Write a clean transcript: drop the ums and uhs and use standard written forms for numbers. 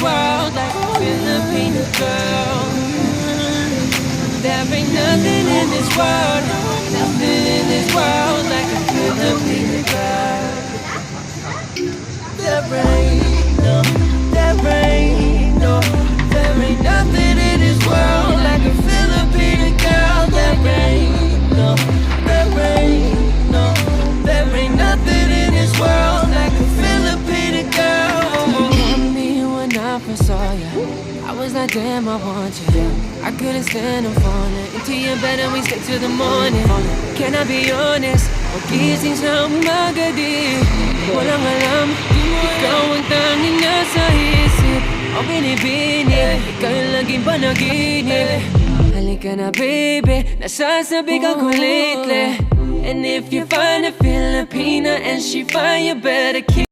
world like a Filipino girl. There ain't nothing in this world, nothing in this world like a Filipino girl. There ain't nothing in this world like a Filipino girl. There ain't nothing in this world like a Filipino girl. Me when I first saw you, I was like, damn, I want you. I couldn't stand the phone into your bed and we stay till the morning. Can I be honest? Pagising sa umaga di walang alam, ikaw ang tanging nasa isip o binibini, ikaw yung laging panaginip. Halika na baby, nasasabihan ko lately. And if you find a Filipina and she fine, you better keep